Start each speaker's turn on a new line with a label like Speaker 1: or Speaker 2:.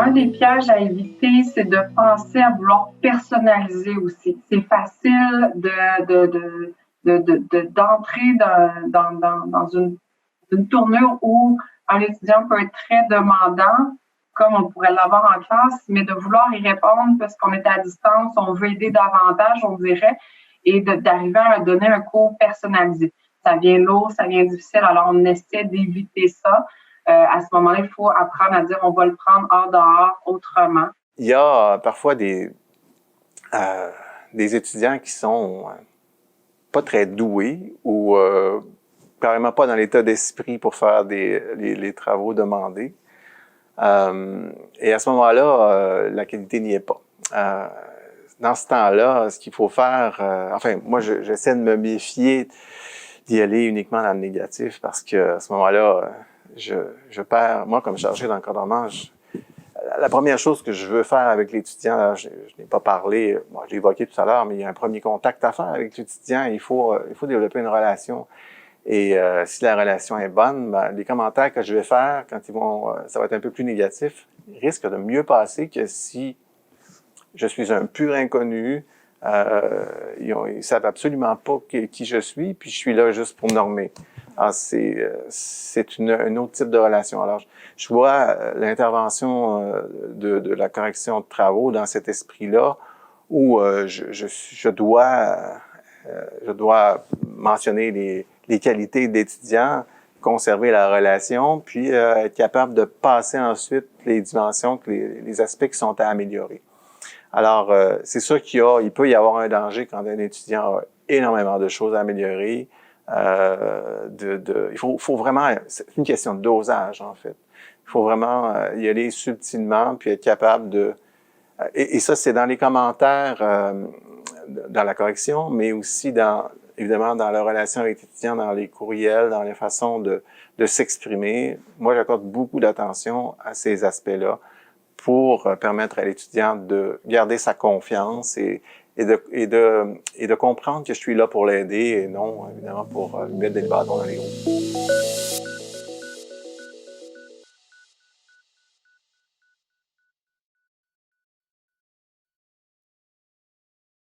Speaker 1: un des pièges à éviter, c'est de penser à vouloir personnaliser aussi. C'est facile d'entrer dans une tournure où un étudiant peut être très demandant, comme on pourrait l'avoir en classe, mais de vouloir y répondre parce qu'on est à distance, on veut aider davantage, on dirait, et d'arriver à donner un cours personnalisé. Ça vient lourd, ça vient difficile, alors on essaie d'éviter ça. À ce moment-là, il faut apprendre à dire on va le prendre hors dehors, autrement.
Speaker 2: Il y a parfois des étudiants qui sont pas très doués ou carrément pas dans l'état d'esprit pour faire les travaux demandés. Et à ce moment-là, la qualité n'y est pas. Dans ce temps-là, ce qu'il faut faire, moi, j'essaie de me méfier d'y aller uniquement dans le négatif parce que à ce moment-là, je perds, moi, comme chargé d'encadrement, la première chose que je veux faire avec l'étudiant, je n'ai pas parlé, bon, je l'ai évoqué tout à l'heure, mais il y a un premier contact à faire avec l'étudiant. Il faut développer une relation. Et si la relation est bonne, ben, les commentaires que je vais faire quand ça va être un peu plus négatif, risquent de mieux passer que si je suis un pur inconnu. Ils savent absolument pas qui je suis, puis je suis là juste pour me normer. Alors, c'est un autre type de relation. Alors, je vois l'intervention de la correction de travaux dans cet esprit-là où je dois mentionner les qualités d'étudiant, conserver la relation, puis être capable de passer ensuite les dimensions, les aspects qui sont à améliorer. Alors, c'est sûr il peut y avoir un danger quand un étudiant a énormément de choses à améliorer. Il faut vraiment, c'est une question de dosage en fait. Il faut vraiment y aller subtilement puis être capable de. Et ça, c'est dans les commentaires, dans la correction, mais aussi évidemment dans la relation avec l'étudiant, dans les courriels, dans les façons de s'exprimer. Moi, j'accorde beaucoup d'attention à ces aspects-là pour permettre à l'étudiant de garder sa confiance et de comprendre que je suis là pour l'aider et non, évidemment, pour lui mettre des bâtons dans les roues.